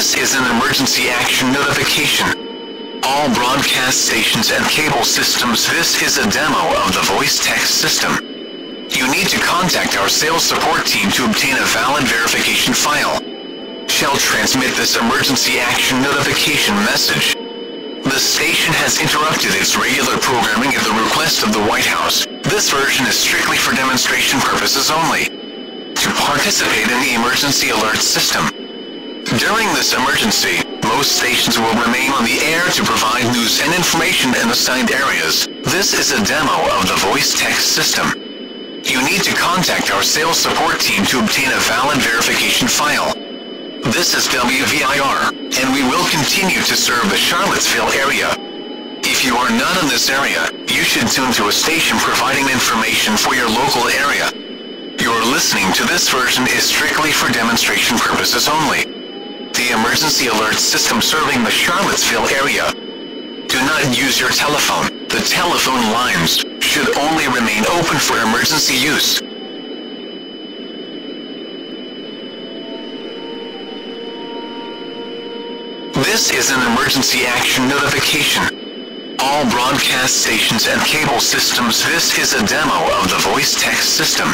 This is an emergency action notification. All broadcast stations and cable systems. This is a demo of the voice text system. You need to contact our sales support team to obtain a valid verification file. Shall transmit this emergency action notification message. The station has interrupted its regular programming at the request of the White House. This version is strictly for demonstration purposes only. To participate in the emergency alert system. During this emergency, most stations will remain on the air to provide news and information in assigned areas. This is a demo of the voice text system. You need to contact our sales support team to obtain a valid verification file. This is WVIR, and we will continue to serve the Charlottesville area. If you are not in this area, you should tune to a station providing information for your local area. Your listening to this version is strictly for demonstration purposes only. The emergency alert system serving the Charlottesville area. Do not use your telephone. The telephone lines should only remain open for emergency use. This is an emergency action notification. All broadcast stations and cable systems. This is a demo of the voice text system.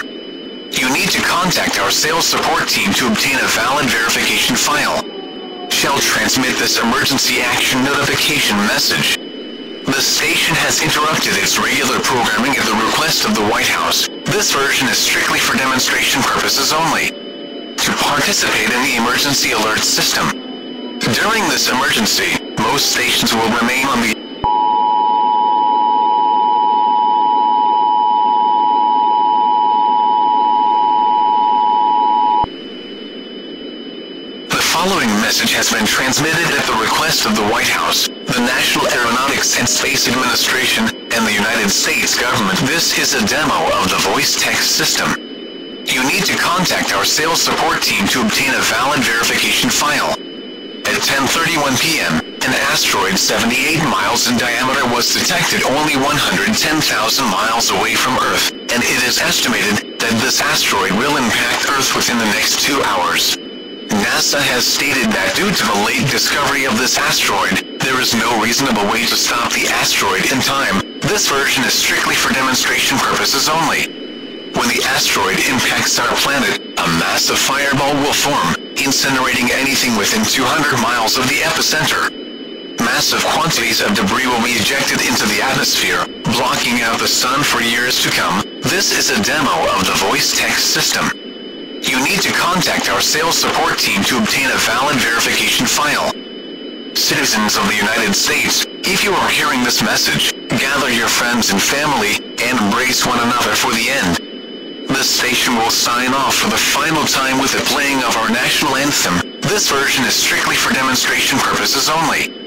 You need to contact our sales support team to obtain a valid verification file. Shall transmit this emergency action notification message. The station has interrupted its regular programming at the request of the White House. This version is strictly for demonstration purposes only. To participate in the emergency alert system. During this emergency, most stations will remain on the The following message has been transmitted at the request of the White House, the National Aeronautics and Space Administration, and the United States government. This is a demo of the voice text system. You need to contact our sales support team to obtain a valid verification file. At 10:31 p.m., an asteroid 78 miles in diameter was detected only 110,000 miles away from Earth, and it is estimated that this asteroid will impact Earth within the next 2 hours. NASA has stated that due to the late discovery of this asteroid, there is no reasonable way to stop the asteroid in time. This version is strictly for demonstration purposes only. When the asteroid impacts our planet, a massive fireball will form, incinerating anything within 200 miles of the epicenter. Massive quantities of debris will be ejected into the atmosphere, blocking out the sun for years to come. This is a demo of the voice text system. You need to contact our sales support team to obtain a valid verification file. Citizens of the United States, if you are hearing this message, gather your friends and family, and embrace one another for the end. The station will sign off for the final time with the playing of our national anthem. This version is strictly for demonstration purposes only.